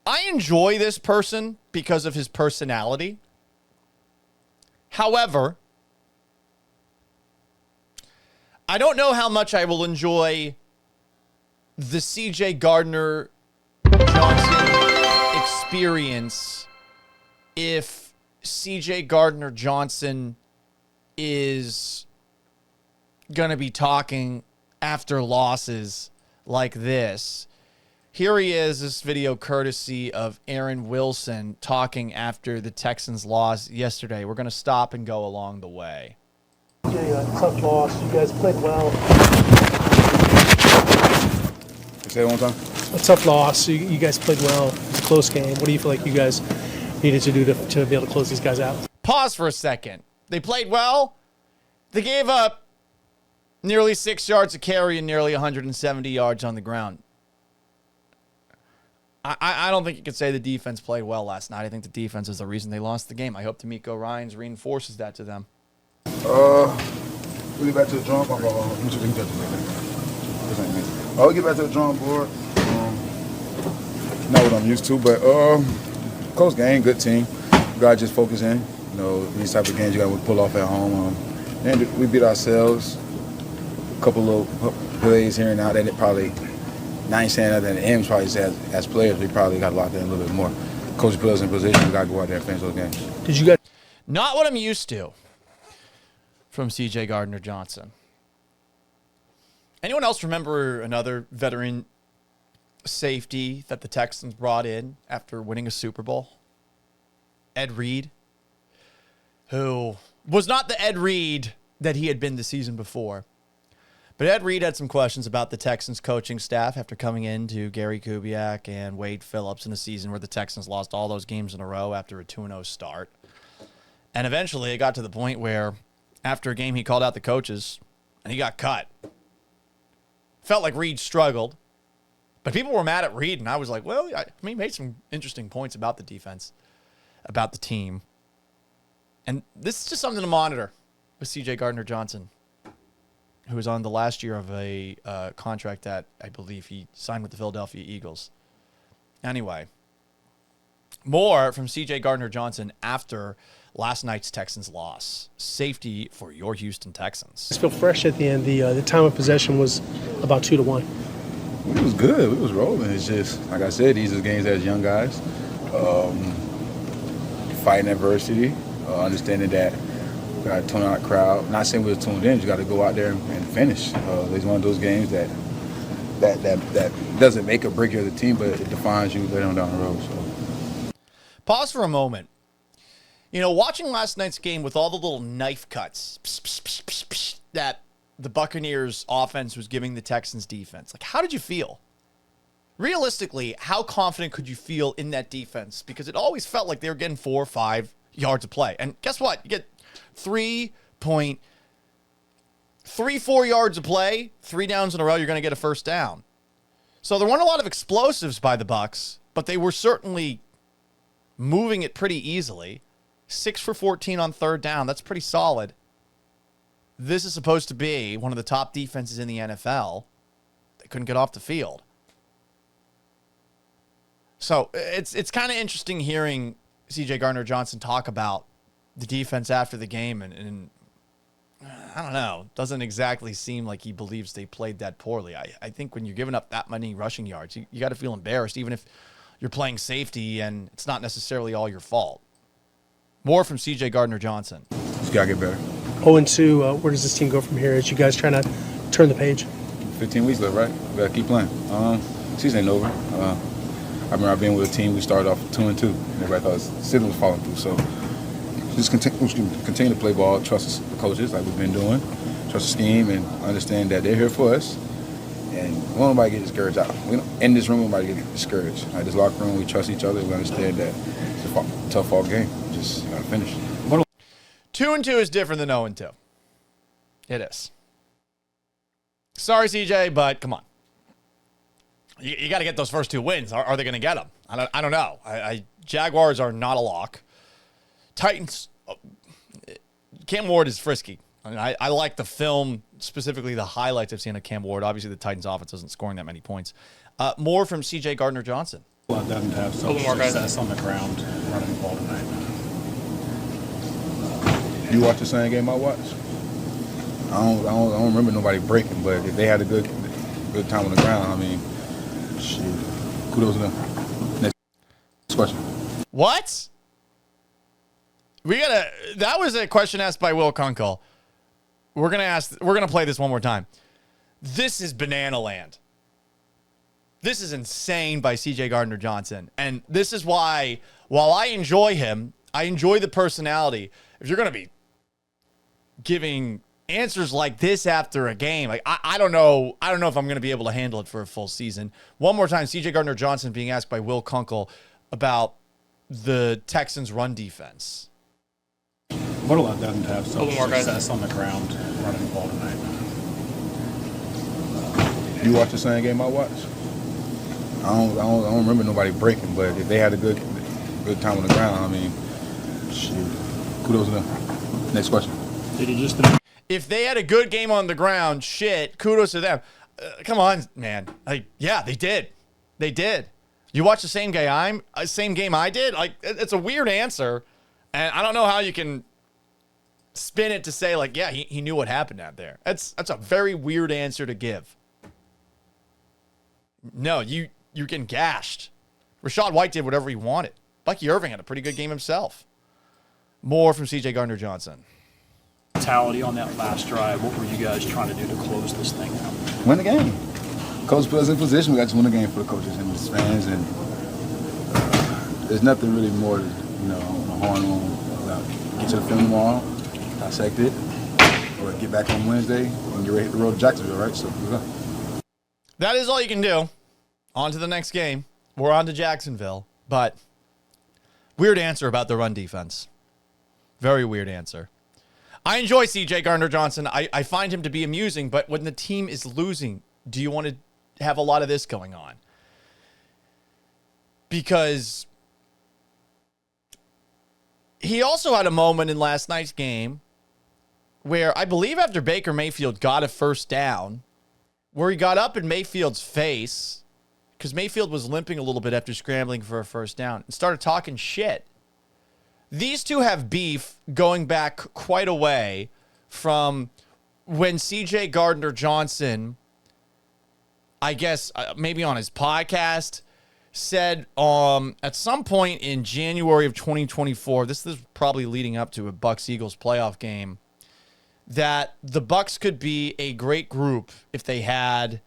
I enjoy this person because of his personality. However, I don't know how much I will enjoy the C.J. Gardner Johnson experience if C.J. Gardner Johnson is going to be talking after losses like this. Here he is, this video courtesy of Aaron Wilson talking after the Texans lost yesterday. We're going to stop and go along the way. Yeah, tough loss. You guys played well. Say it one time. A tough loss. You guys played well. It's a close game. What do you feel like you guys needed to do to be able to close these guys out? Pause for a second. They played well. They gave up nearly 6 yards a carry and nearly 170 yards on the ground. I don't think you could say the defense played well last night. I think the defense is the reason they lost the game. I hope D'Amico Ryans reinforces that to them. We'll get back to the drawing board. I'll get back to the drawing board. Not what I'm used to, but close game, good team. You gotta just focus in. You know, these type of games you gotta pull off at home. And we beat ourselves. A couple of plays here and now that it probably. Now I ain't saying that at the end, probably as players, we probably got to lock in a little bit more. Coach put us in position, we got to go out there and finish those games. Did you guys? Not what I'm used to from C.J. Gardner Johnson. Anyone else remember another veteran safety that the Texans brought in after winning a Super Bowl? Ed Reed, who was not the Ed Reed that he had been the season before. But Ed Reed had some questions about the Texans coaching staff after coming into Gary Kubiak and Wade Phillips in a season where the Texans lost all those games in a row after a 2-0 start. And eventually it got to the point where after a game he called out the coaches and he got cut. Felt like Reed struggled. But people were mad at Reed, and I was like, well, he made some interesting points about the defense, about the team. And this is just something to monitor with C.J. Gardner Johnson, who was on the last year of a contract that I believe he signed with the Philadelphia Eagles. Anyway, more from C.J. Gardner Johnson after last night's Texans loss. Safety for your Houston Texans. I feel fresh at the end. The time of possession was about 2-1. It was good. We was rolling. It's just, like I said, these are games as young guys. Fighting adversity, understanding that we got to tune out the crowd. Not saying we were tuned in, you got to go out there and finish. It's one of those games that doesn't make or break you as a team, but it defines you later on down the road. So. Pause for a moment. You know, watching last night's game with all the little knife cuts that the Buccaneers offense was giving the Texans defense, like, how did you feel? Realistically, how confident could you feel in that defense? Because it always felt like they were getting 4 or 5 yards of play. And guess what? You get 3, 4 yards of play, 3 downs in a row, you're going to get a first down. So there weren't a lot of explosives by the Bucs, but they were certainly moving it pretty easily. 6 for 14 on third down. That's pretty solid. This is supposed to be one of the top defenses in the NFL. They couldn't get off the field. So it's kind of interesting hearing C.J. Gardner Johnson talk about the defense after the game, and I don't know, doesn't exactly seem like he believes they played that poorly. I think when you're giving up that many rushing yards, you got to feel embarrassed, even if you're playing safety and it's not necessarily all your fault. More from C.J. Gardner Johnson. Just got to get better. 0-2, where does this team go from here as you guys trying to turn the page? 15 weeks left, right? We got to keep playing. Season ain't over. I remember being with a team, we started off 2-2. And everybody thought the season was falling through. So just continue to play ball, trust the coaches like we've been doing, trust the scheme, and understand that they're here for us. And we don't nobody get discouraged out. In this room, nobody get discouraged. Like this locker room, we trust each other. We understand that it's a tough fall game. Just got to finish. 2-2 is different than 0-2. It is. Sorry, CJ, but come on. You got to get those first 2 wins. Are they going to get them? I don't know. Jaguars are not a lock. Titans, Cam Ward is frisky. I mean, I like the film, specifically the highlights I've seen of Cam Ward. Obviously, the Titans offense isn't scoring that many points. More from C.J. Gardner Johnson Well, it doesn't have so much success on the ground running the ball tonight. You watch the same game I watched? I don't remember nobody breaking, but if they had a good time on the ground, I mean, shit, kudos to them. Next question. What? That was a question asked by Will Kunkel. We're gonna play this one more time. This is banana land. This is insane by C.J. Gardner Johnson. And this is why, while I enjoy him, I enjoy the personality. If you're going to be giving answers like this after a game, like I don't know if I'm going to be able to handle it for a full season. One more time, C.J. Gardner Johnson being asked by Will Kunkel about the Texans' run defense. Little doesn't have so much success on the ground running the ball tonight. You watch the same game I watched? I don't remember nobody breaking, but if they had a good time on the ground, I mean, shit, kudos to them. Next question. Did he just? If they had a good game on the ground, shit, kudos to them. Come on, man. Like, yeah, they did. They did. You watch the same game I did? Like, it's a weird answer, and I don't know how you can spin it to say, like, yeah, he knew what happened out there. That's a very weird answer to give. No, you're getting gashed. Rachaad White did whatever he wanted. Bucky Irving had a pretty good game himself. More from C.J. Gardner Johnson. Mentality on that last drive. What were you guys trying to do to close this thing out? Win the game. Coach put us in position. We got to win the game for the coaches and the fans. And there's nothing really more to, horn on about get to the film tomorrow, dissect it, or get back on Wednesday and get ready to hit the road to Jacksonville, right? So good luck. That is all you can do. On to the next game. We're on to Jacksonville. But weird answer about the run defense. Very weird answer. I enjoy C.J. Gardner Johnson. I find him to be amusing, but when the team is losing, do you want to have a lot of this going on? Because he also had a moment in last night's game where I believe after Baker Mayfield got a first down, where he got up in Mayfield's face, because Mayfield was limping a little bit after scrambling for a first down, and started talking shit. These two have beef going back quite a way from when C.J. Gardner Johnson, I guess maybe on his podcast, said at some point in January of 2024, this is probably leading up to a Bucs-Eagles playoff game, that the Bucs could be a great group if they had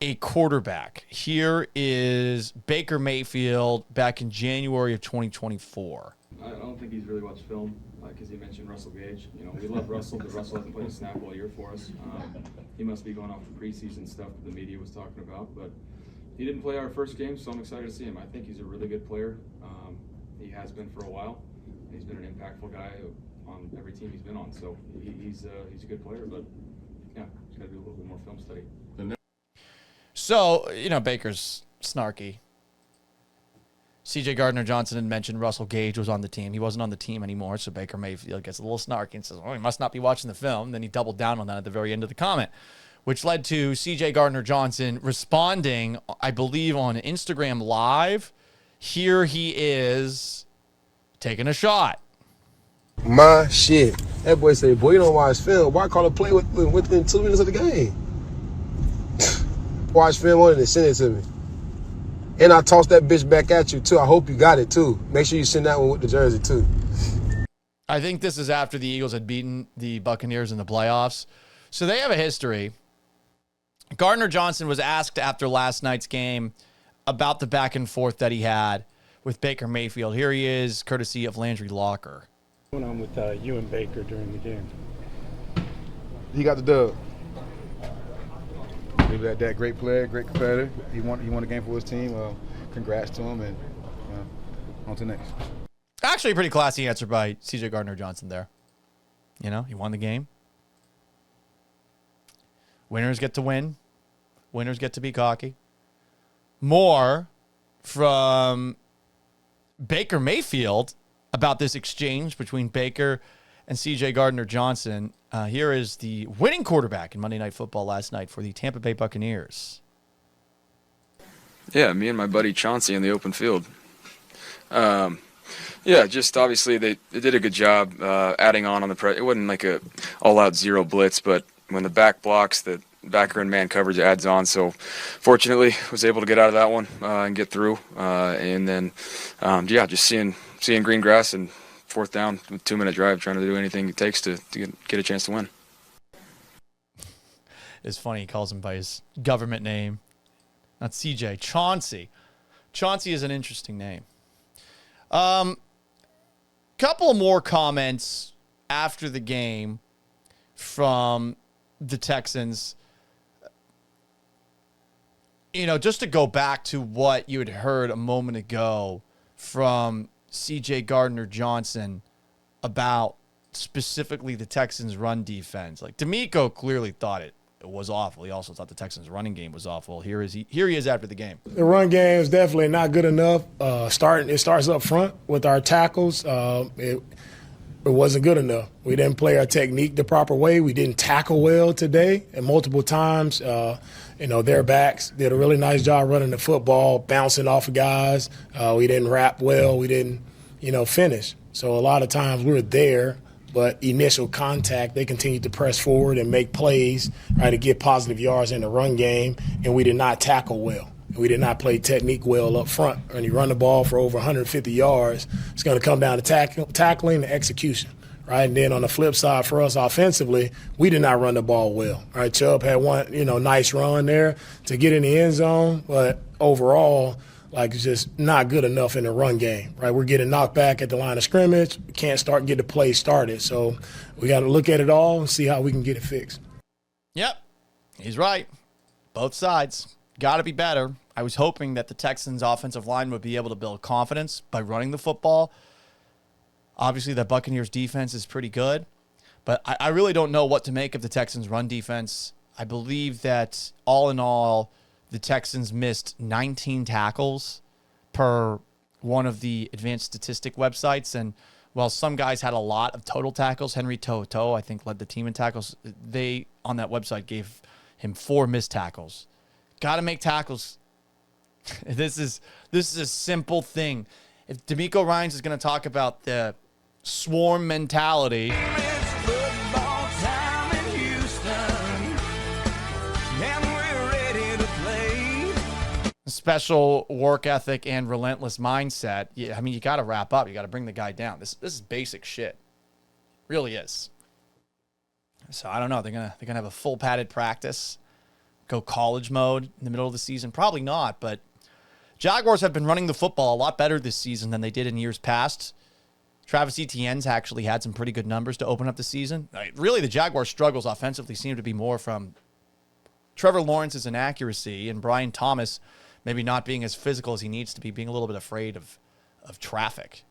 a quarterback. Here is Baker Mayfield back in January of 2024. I don't think he's really watched film because he mentioned Russell Gage. We love Russell, but Russell hasn't played a snap all year for us. He must be going off the preseason stuff that the media was talking about, but he didn't play our first game, so I'm excited to see him. I think he's a really good player. He has been for a while. He's been an impactful guy on every team he's been on, so he's a good player, but yeah, he's got to do a little bit more film study. So, Baker's snarky. C.J. Gardner Johnson had mentioned Russell Gage was on the team. He wasn't on the team anymore, so Baker Mayfield gets a little snarky and says, he must not be watching the film. Then he doubled down on that at the very end of the comment, which led to C.J. Gardner Johnson responding, I believe, on Instagram Live. Here he is taking a shot. My shit. That boy said, boy, you don't watch film. Why call a play within 2 minutes of the game? Watch film on it and send it to me. And I tossed that bitch back at you, too. I hope you got it, too. Make sure you send that one with the jersey, too. I think this is after the Eagles had beaten the Buccaneers in the playoffs. So they have a history. Gardner Johnson was asked after last night's game about the back and forth that he had with Baker Mayfield. Here he is, courtesy of Landry Locker. What's going on with you and Baker during the game? He got the dub. He was that great player, great competitor. He won a game for his team. Congrats to him, and on to the next. Actually, a pretty classy answer by C.J. Gardner Johnson there. He won the game. Winners get to win. Winners get to be cocky. More from Baker Mayfield about this exchange between Baker and C.J. Gardner Johnson. Here is the winning quarterback in Monday Night Football last night for the Tampa Bay Buccaneers. Yeah, me and my buddy Chauncey in the open field. Yeah, just obviously they did a good job adding on the press. It wasn't like a all-out zero blitz, but when the back blocks, the backer and man coverage adds on. So fortunately, was able to get out of that one and get through. And then, yeah, just seeing green grass and fourth down, 2-minute drive, trying to do anything it takes to get a chance to win. It's funny, he calls him by his government name. Not C.J., Chauncey. Chauncey is an interesting name. Couple more comments after the game from the Texans. You know, just to go back to what you had heard a moment ago from C.J. Gardner Johnson about specifically the Texans' run defense. Like, D'Amico clearly thought it was awful. He also thought the Texans' running game was awful. Here he is after the game. The run game is definitely not good enough. It starts up front with our tackles. It wasn't good enough. We didn't play our technique the proper way. We didn't tackle well today, and multiple times, their backs did a really nice job running the football, bouncing off of guys. We didn't wrap well. We didn't, finish. So a lot of times we were there, but initial contact, they continued to press forward and make plays, right, to get positive yards in the run game, and we did not tackle well. We did not play technique well up front. When you run the ball for over 150 yards, it's going to come down to tackling and execution, right? And then on the flip side for us offensively, we did not run the ball well, right? Chubb had one, nice run there to get in the end zone, but overall, it's just not good enough in the run game, right? We're getting knocked back at the line of scrimmage. We can't get the play started. So we got to look at it all and see how we can get it fixed. Yep, he's right. Both sides. Got to be better. I was hoping that the Texans' offensive line would be able to build confidence by running the football. Obviously, the Buccaneers' defense is pretty good, but I really don't know what to make of the Texans' run defense. I believe that all in all, the Texans missed 19 tackles per one of the advanced statistic websites. And while some guys had a lot of total tackles, Henry To'oTo'o, I think, led the team in tackles. They, on that website, gave him 4 missed tackles. Got to make tackles. This is a simple thing. If D'Amico Ryans is going to talk about the swarm mentality, special work ethic and relentless mindset, you got to wrap up. You got to bring the guy down. This is basic shit. Really is. So I don't know. They're gonna have a full padded practice, go college mode in the middle of the season. Probably not, but Jaguars have been running the football a lot better this season than they did in years past. Travis Etienne's actually had some pretty good numbers to open up the season. Really, the Jaguars' struggles offensively seem to be more from Trevor Lawrence's inaccuracy and Brian Thomas maybe not being as physical as he needs to be, being a little bit afraid of traffic,